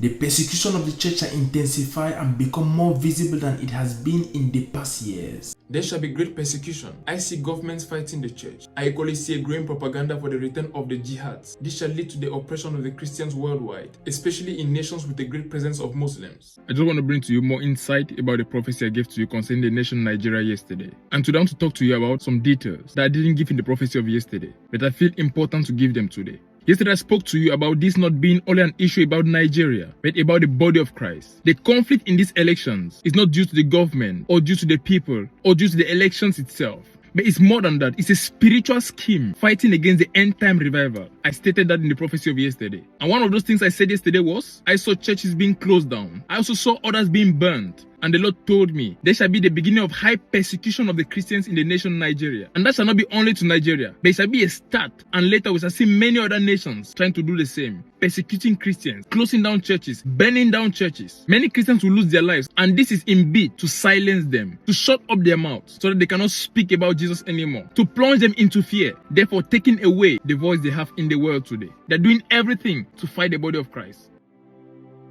The persecution of the church shall intensify and become more visible than it has been in the past years. There shall be great persecution. I see governments fighting the church. I equally see a growing propaganda for the return of the jihads. This shall lead to the oppression of the Christians worldwide, especially in nations with a great presence of Muslims. I just want to bring to you more insight about the prophecy I gave to you concerning the nation Nigeria yesterday. And today I want to talk to you about some details that I didn't give in the prophecy of yesterday, but I feel important to give them today. Yesterday I spoke to you about this not being only an issue about Nigeria, but about the body of Christ. The conflict in these elections is not due to the government, or due to the people, or due to the elections itself. But it's more than that. It's a spiritual scheme fighting against the end-time revival. I stated that in the prophecy of yesterday. And one of those things I said yesterday was, I saw churches being closed down. I also saw others being burnt. And the Lord told me, there shall be the beginning of high persecution of the Christians in the nation Nigeria. And that shall not be only to Nigeria, but it shall be a start. And later we shall see many other nations trying to do the same. Persecuting Christians, closing down churches, burning down churches. Many Christians will lose their lives. And this is in bid to silence them, to shut up their mouths so that they cannot speak about Jesus anymore, to plunge them into fear, therefore taking away the voice they have in the world today. They're doing everything to fight the body of Christ.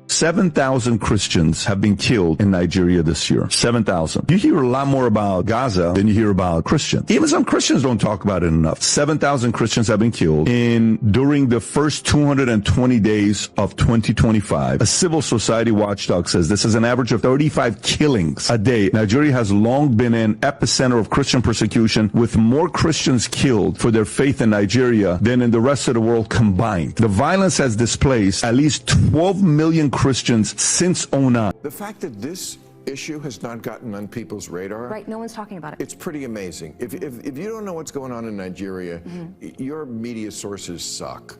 7,000 Christians have been killed in Nigeria this year. 7,000. You hear a lot more about Gaza than you hear about Christians. Even some Christians don't talk about it enough. 7,000 Christians have been killed during the first 220 days of 2025. A civil society watchdog says this is an average of 35 killings a day. Nigeria has long been an epicenter of Christian persecution, with more Christians killed for their faith in Nigeria than in the rest of the world combined. The violence has displaced at least 12 million Christians since 2009. The fact that this issue has not gotten on people's radar. Right, no one's talking about it. It's pretty amazing. If you don't know what's going on in Nigeria, your media sources suck.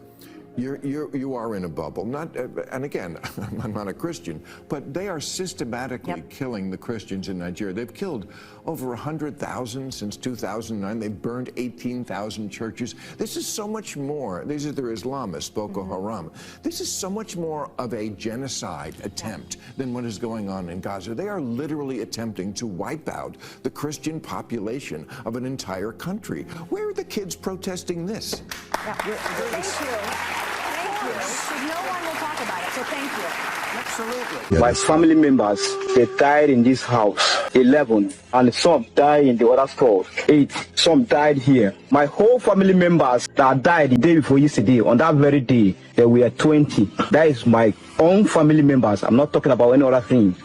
You are in a bubble. And again, I'm not a Christian, but they are systematically killing the Christians in Nigeria. They've killed over 100,000 since 2009. They've burned 18,000 churches. This is so much more. These are their Islamists, Boko Haram. This is so much more of a genocide attempt than what is going on in Gaza. They are literally attempting to wipe out the Christian population of an entire country. Where are the kids protesting this? Thank you. No one will talk about it, so thank you. Absolutely. My family members, they died in this house, 11, and some died in the other store, 8. Some died here. My whole family members that died the day before yesterday, on that very day, there were 20. That is my own family members. I'm not talking about any other thing.